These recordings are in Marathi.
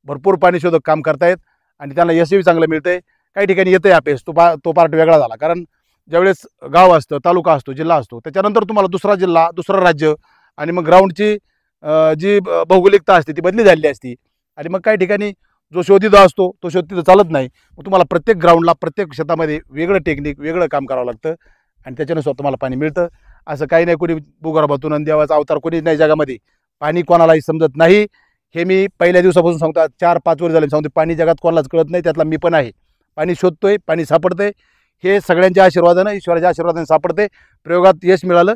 भरपूर पाणीशोधक काम करतायत आणि त्यांना यशही चांगलं मिळतंय. काही ठिकाणी येतंय अपेस, तो पार्ट वेगळा झाला. कारण ज्यावेळेस गाव असतं, तालुका असतो, जिल्हा असतो, त्याच्यानंतर तुम्हाला दुसरा जिल्हा, दुसरं राज्य आणि मग ग्राउंडची जी भौगोलिकता असते ती बदली झालेली असती. आणि मग काही ठिकाणी जो शोध असतो तो शोध तिथं चालत नाही. मग तुम्हाला प्रत्येक ग्राउंडला, प्रत्येक शेतामध्ये वेगळं टेक्निक, वेगळं काम करावं लागतं आणि त्याच्यानुसार तुम्हाला पाणी मिळतं. असं काही नाही, कोणी भूगर्भातून आणि देवाचा अवतार कोणी नाही जगामध्ये. पाणी कोणालाही समजत नाही, हे मी पहिल्या दिवसापासून सांगतो. 4-5 वर्ष झाले सांगतो, पाणी जगात कोणालाच कळत नाही, त्यातला मी पण आहे. पाणी शोधतोय, पाणी सापडतंय, हे सगळ्यांच्या आशीर्वादानं, ईश्वराच्या आशीर्वादाने सापडते. प्रयोगात यश मिळालं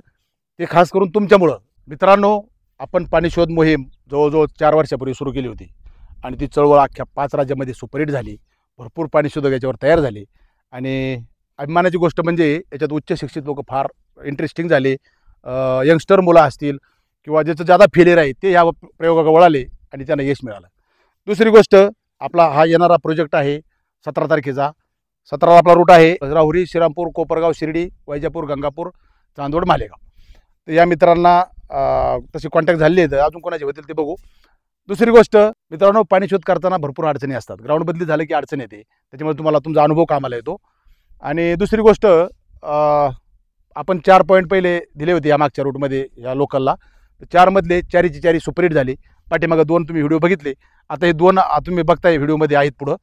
ते खास करून तुमच्यामुळं. मित्रांनो, आपण पाणी शोध मोहीम जवळजवळ 4 वर्षापूर्वी सुरू केली होती आणि ती चळवळ अख्ख्या 5 राज्यामध्ये सुपरहिट झाली. भरपूर पाणी शोधक याच्यावर तयार झाले आणि अभिमानाची गोष्ट म्हणजे याच्यात उच्च शिक्षित लोक फार इंटरेस्टिंग झाले. यंगस्टर मुलं असतील किंवा ज्याचं ज्यादा फेलियर आहे ते या प्रयोगाकडे वळाले आणि त्यांना यश मिळालं. दुसरी गोष्ट, आपला हा येणारा प्रोजेक्ट आहे 17 तारखेचा. 17ला आपला रूट आहे राहुरी, श्रीरामपूर, कोपरगाव, शिर्डी, वैजापूर, गंगापूर, चांदवड, मालेगाव. तर या मित्रांना तसे कॉन्टॅक्ट झालेले आहेत. अजून कोणाचे होतील ते बघू. दुसरी गोष्ट मित्रांनो, पाणी शोध करताना भरपूर अडचणी असतात. ग्राउंड बदली झालं की अडचण येते, त्याच्यामुळे तुम्हाला तुमचा अनुभव कामाला येतो. आणि दुसरी गोष्ट, आपण 4 पॉईंट पहिले दिले होते या मागच्या रूटमध्ये या लोकलला. तर 4 मधले 4ची 4 सुपरहिट झाली. पाठीमागं 2 तुम्ही व्हिडिओ बघितले, आता हे 2 तुम्ही बघताय व्हिडिओमध्ये आहेत. पुढं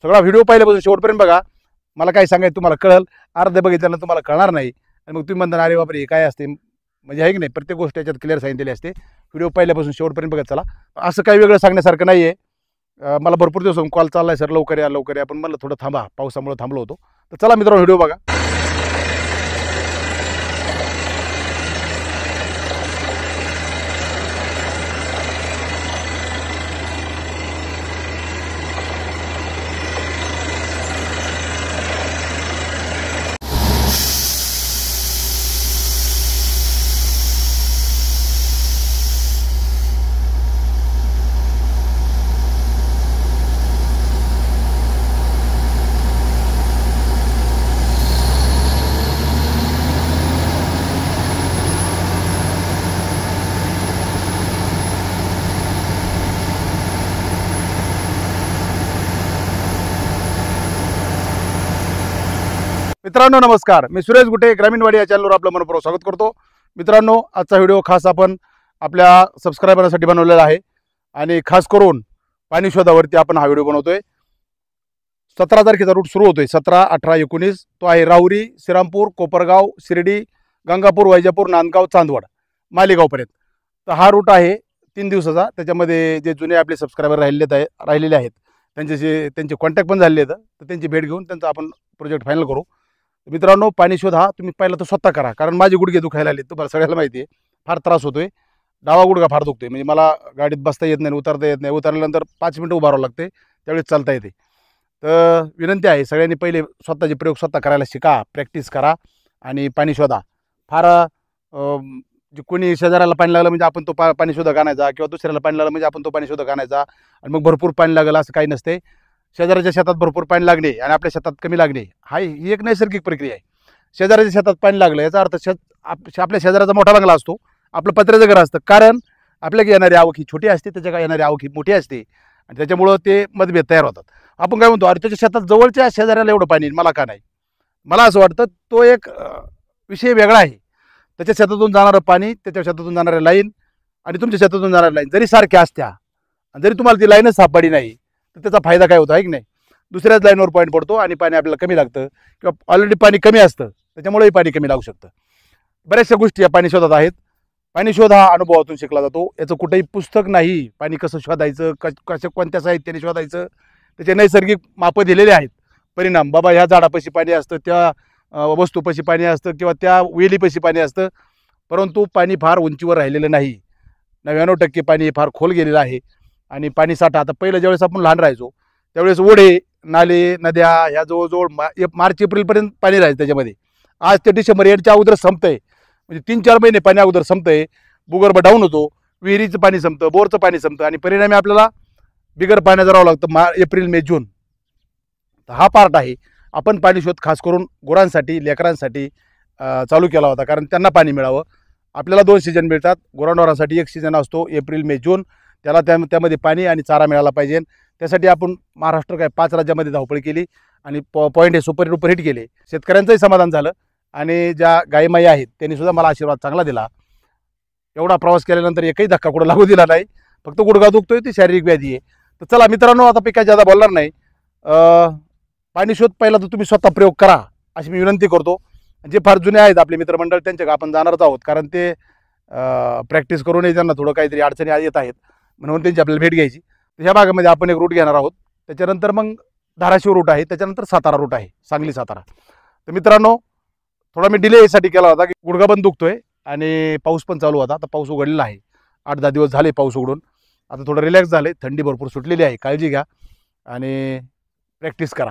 सगळा व्हिडिओ पहिल्यापासून शेवटपर्यंत बघा. मला काय सांगायचं तुम्हाला कळेल, अर्धे बघितल्यानं तुम्हाला कळणार नाही आणि मग तुम्ही म्हणता अरे बापरे हे काय असते, म्हणजे आहे की नाही. प्रत्येक गोष्ट याच्यात क्लिअर सांगितलेली असते. व्हिडिओ पहिल्यापासून शेवटपर्यंत बघत चला. असं काही वेगळं सांगण्यासारखं नाही आहे. मला भरपूर दिवस कॉल चालला आहे, सर लवकर या लवकर या, पण मला थोडं थांबा, पावसामुळे थांबलो होतो. तर चला मित्रांनो, व्हिडिओ बघा. मित्रांनो नमस्कार, मी सुरेश गुटे, ग्रामीणवाडी या चॅनलवर आपलं मनपूर्वक स्वागत करतो. मित्रांनो, आजचा व्हिडिओ खास आपण आपल्या सबस्क्रायबरांसाठी बनवलेला आहे आणि खास करून पाणी शोधावरती आपण हा व्हिडिओ बनवतोय. 17 तारखेचा रूट सुरू होतोय, 17, 18, 19. तो आहे राहुरी, श्रीरामपूर, कोपरगाव, शिर्डी, गंगापूर, वैजापूर, नांदगाव, चांदवड, मालेगावपर्यंत. तर हा रूट आहे 3 दिवसाचा. त्याच्यामध्ये जे जुने आपले सबस्क्रायबर राहिलेले आहेत त्यांचे कॉन्टॅक्ट पण झालेले आहेत. तर त्यांची भेट घेऊन त्यांचा आपण प्रोजेक्ट फायनल करू. मित्रांनो, पाणी शोध हा तुम्ही पहिला तर स्वतः करा, कारण माझे गुडघे दुखायला आले. तुम्हाला सगळ्याला माहिती आहे, फार त्रास होतोय. डावा गुडघा फार दुखतोय, म्हणजे मला गाडीत बसता येत नाही, उतरता येत नाही. उतरल्यानंतर 5 मिनिटं उभं राहावं लागते, त्यावेळेस चालता येते. तर विनंती आहे सगळ्यांनी पहिले स्वतःचे प्रयोग स्वतः करायला शिका, प्रॅक्टिस करा आणि पाणी शोधा. फार कोणी शेजाऱ्याला पाणी लागलं म्हणजे आपण तो पाणी शोधक आणायचा, किंवा दुसऱ्याला पाणी लागलं म्हणजे आपण तो पाणी शोधक आणायचा आणि मग भरपूर पाणी लागलं असं काही नसते. शेजाऱ्याच्या शेतात भरपूर पाणी लागणे आणि आपल्या शेतात कमी लागणे ही एक नैसर्गिक प्रक्रिया आहे. शेजाऱ्याच्या शेतात पाणी लागलं याचा अर्थ आपल्या शेजाऱ्याचा मोठा बंगला असतो, आपलं पत्र्याचं घर असतं, कारण आपल्याला येणारी आवक ही छोटी असते, त्याच्या काय येणारी आवक ही मोठी असते आणि त्याच्यामुळं ते मतभेद तयार होतात. आपण काय म्हणतो, अरे त्याच्या शेतात जवळच्या शेजाऱ्याला एवढं पाणी मला का नाही. मला असं वाटतं तो एक विषय वेगळा आहे. त्याच्या शेतातून जाणारं पाणी, त्याच्या शेतातून जाणाऱ्या लाईन आणि तुमच्या शेतातून जाणाऱ्या लाईन जरी सारख्या असत्या आणि जरी तुम्हाला ती लाईनच सापडली नाही तर त्याचा फायदा काय होतो आहे की नाही. दुसऱ्याच लाईनवर पॉईंट पडतो आणि पाणी आपल्याला कमी लागतं, किंवा ऑलरेडी पाणी कमी असतं त्याच्यामुळेही पाणी कमी लागू शकतं. बऱ्याचशा गोष्टी या पाणी शोधात आहेत. पाणी शोध हा अनुभवातून शिकला जातो. याचं कुठेही पुस्तक नाही. पाणी कसं शोधायचं, कोणत्या साहित्याने शोधायचं, त्याचे नैसर्गिक मापं दिलेले आहेत. परिणाम, बाबा ह्या झाडापाशी पाणी असतं, त्या वस्तूपाशी पाणी असतं, किंवा त्या वेलीपाशी पाणी असतं, परंतु पाणी फार उंचीवर राहिलेलं नाही. 99% पाणी हे फार खोल गेलेलं आहे. आणि पाणी साठा, आता पहिलं ज्यावेळेस आपण लहान राहायचो त्यावेळेस ओढे, नाले, नद्या ह्या जवळजवळ मार्च एप्रिलपर्यंत पाणी राहायचं त्याच्यामध्ये. आज ते डिसेंबर एंडच्या अगोदर संपतंय, म्हणजे 3-4 महिने पाणी अगोदर संपतंय. भूगर्भ डाऊन होतो, विहिरीचं पाणी संपतं, बोरचं पाणी संपतं आणि परिणामी आपल्याला बिगर पाण्याचं राहावं लागतं एप्रिल, मे, जून. तर हा पार्ट आहे. आपण पाणी शोध खास करून गुरांसाठी, लेकरांसाठी चालू केला होता, कारण त्यांना पाणी मिळावं. आपल्याला 2 सीजन मिळतात. गुरांढोरांसाठी एक सीजन असतो एप्रिल, मे, जून. त्याला त्यामध्ये पाणी आणि चारा मिळाला पाहिजे. त्यासाठी आपण महाराष्ट्र काय 5 राज्यामध्ये धावपळ केली आणि पॉईंट हे सुपर हिट केले. शेतकऱ्यांचंही समाधान झालं आणि ज्या गायीमाई आहेत त्यांनी सुद्धा मला आशीर्वाद चांगला दिला. एवढा प्रवास केल्यानंतर एकही धक्का कुठं लागू दिला नाही. फक्त गुडघा दुखतोय ती शारीरिक व्याधी आहे. तर चला मित्रांनो, आता काही जादा बोलणार नाही. पाणी शोध पहिला तर तुम्ही स्वतः प्रयोग करा अशी मी विनंती करतो. जे फार जुने आहेत आपले मित्रमंडळ त्यांच्या आपण जाणारच आहोत, कारण ते प्रॅक्टिस करूनही त्यांना थोडं काहीतरी अडचणी येत आहेत, म्हणून त्यांची आपल्याला भेट घ्यायची. तर ह्या भागामध्ये आपण एक रूट घेणार आहोत. त्याच्यानंतर मग धाराशिव रूट आहे, त्याच्यानंतर सातारा रूट आहे, सांगली सातारा. तर मित्रांनो, थोडा मी डिले यासाठी केला होता की गुडघा पण दुखतोय आणि पाऊस पण चालू होता. आता पाऊस उघडलेला आहे, 8-10 दिवस झाले पाऊस उघडून. आता थोडं रिलॅक्स झाले, थंडी भरपूर सुटलेली आहे. काळजी घ्या आणि प्रॅक्टिस करा.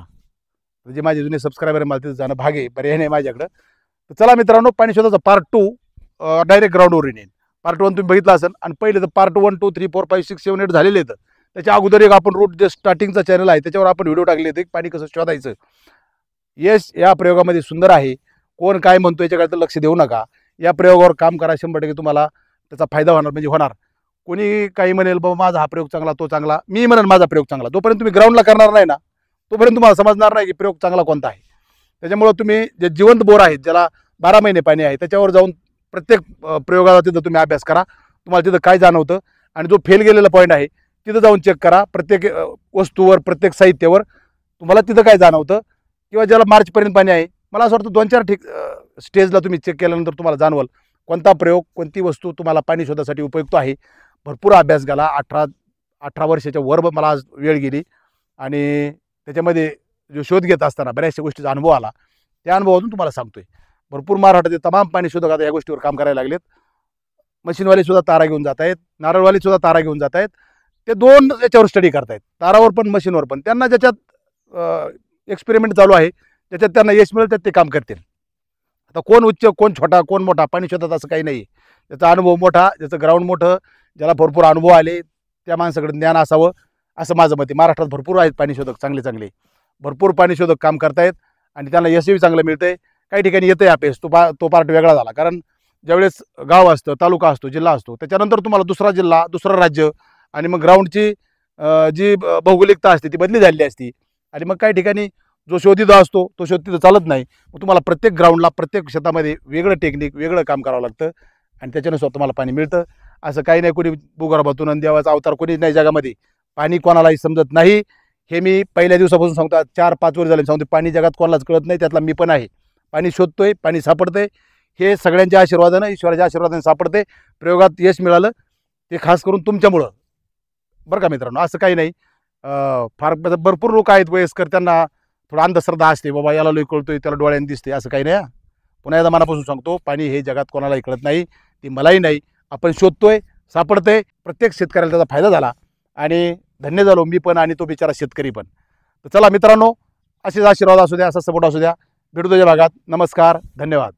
जे माझे जुने सबस्क्रायबर मला तिथं जाणं भाग आहे, पर्याय नाही माझ्याकडं. तर चला मित्रांनो, पाणी शोधाचा पार्ट 2 डायरेक्ट ग्राउंडवर येईन. पार्ट 1 तुम्ही बघितला असेल आणि पहिले तर पार्ट 1, 2, 3, 4, 5, 6, 7, 8 झालेले आहेत. त्याच्या अगोदर एक आपण रूट जे स्टार्टिंगचा चॅनल आहे त्याच्यावर आपण व्हिडिओ टाकले होते पाणी कसं शोधायचं. यश या प्रयोगामध्ये सुंदर आहे. कोण काय म्हणतो याच्याकडे तर लक्ष देऊ नका. या प्रयोगावर काम करा, 100% तुम्हाला त्याचा फायदा होणार म्हणजे होणार. कोणी काही म्हणेल बाबा माझा हा प्रयोग चांगला, तो चांगला, मी म्हणेन माझा प्रयोग चांगला. जोपर्यंत तुम्ही ग्राउंडला करणार नाही ना, तोपर्यंत तुम्हाला समजणार नाही की प्रयोग चांगला कोणता आहे. त्याच्यामुळे तुम्ही जे जिवंत बोर आहेत, ज्याला 12 महिने पाणी आहे, त्याच्यावर जाऊन प्रत्येक प्रयोगाला तिथं तुम्ही अभ्यास करा. तुम्हाला तिथं काय जाणवतं आणि जो फेल गेलेला पॉईंट आहे तिथं जाऊन चेक करा. प्रत्येक वस्तूवर, प्रत्येक साहित्यावर तुम्हाला तिथं काय जाणवतं. किंवा ज्याला मार्चपर्यंत पाणी आहे, मला असं वाटतं 2-4 स्टेजला तुम्ही चेक केल्यानंतर तुम्हाला जाणवल कोणता प्रयोग, कोणती वस्तू तुम्हाला पाणी शोधासाठी उपयुक्त आहे. भरपूर अभ्यास झाला. 18 वर्षाच्या वर मला आज वेळ गेली आणि त्याच्यामध्ये जो शोध घेत असताना बऱ्याचशा गोष्टीचा अनुभव आला. त्या अनुभवातून तुम्हाला सांगतोय. भरपूर महाराष्ट्राचे तमाम पाणी शोधक आता या गोष्टीवर काम करायला लागलेत. मशीनवाले सुद्धा तारा घेऊन जात आहेत, नारळवाले सुद्धा तारा घेऊन जात आहेत. ते 2 याच्यावर स्टडी करतायत, तारावर पण मशीनवर पण. त्यांना ज्याच्यात एक्सपेरिमेंट चालू आहे, ज्याच्यात त्यांना यश मिळेल त्यात ते काम करतील. आता कोण उच्च, कोण छोटा, कोण मोठा पाणी शोधत असं काही नाही. त्याचा अनुभव मोठा, ज्याचं ग्राउंड मोठं, ज्याला भरपूर अनुभव आले, त्या माणसाकडे ज्ञान असावं असं माझं मत आहे. महाराष्ट्रात भरपूर आहेत पाणी शोधक, चांगले चांगले भरपूर पाणी शोधक काम करतायत आणि त्यांना यशही चांगलं मिळतंय. काही ठिकाणी येतंय अपेस, तो पार्ट वेगळा झाला. कारण ज्यावेळेस गाव असतं, तालुका असतो, जिल्हा असतो, त्याच्यानंतर तुम्हाला दुसरा जिल्हा, दुसरं राज्य आणि मग ग्राउंडची जी भौगोलिकता असते ती बदली झालेली असती. आणि मग काही ठिकाणी जो शोधित असतो तो शोध तिथं चालत नाही. मग तुम्हाला प्रत्येक ग्राउंडला, प्रत्येक शेतामध्ये वेगळं टेक्निक, वेगळं काम करावं लागतं आणि त्याच्यानुसार तुम्हाला पाणी मिळतं. असं काही नाही, कोणी भूगर्भातून आणि देवाचा अवतार कोणी नाही जगामध्ये. पाणी कोणालाही समजत नाही, हे मी पहिल्या दिवसापासून सांगतो. 4-5 वर्ष झाले सांगतो, पाणी जगात कोणालाच कळत नाही, त्यातला मी पण आहे. पाणी शोधतोय, पाणी सापडतंय, हे सगळ्यांच्या आशीर्वादानं, ईश्वराच्या आशीर्वादाने सापडते. प्रयोगात यश मिळालं ते खास करून तुमच्यामुळं, बरं का मित्रांनो. असं काही नाही. फार भरपूर लोक आहेत वयस्कर, त्यांना थोडा अंधश्रद्धा असते, बाबा याला लोक कळतोय, त्याला डोळ्याने दिसते, असं काही नाही. पुन्हा एकदा मनापासून सांगतो, पाणी हे जगात कोणालाही कळत नाही, ती मलाही नाही. आपण शोधतोय, सापडतंय, प्रत्येक शेतकऱ्याला त्याचा फायदा झाला आणि धन्य झालो मी पण आणि तो बिचारा शेतकरी पण. तर चला मित्रांनो, असेच आशीर्वाद असू द्या, असा सपोर्ट असू द्या. भेटू तुझ्या भागात. नमस्कार, धन्यवाद.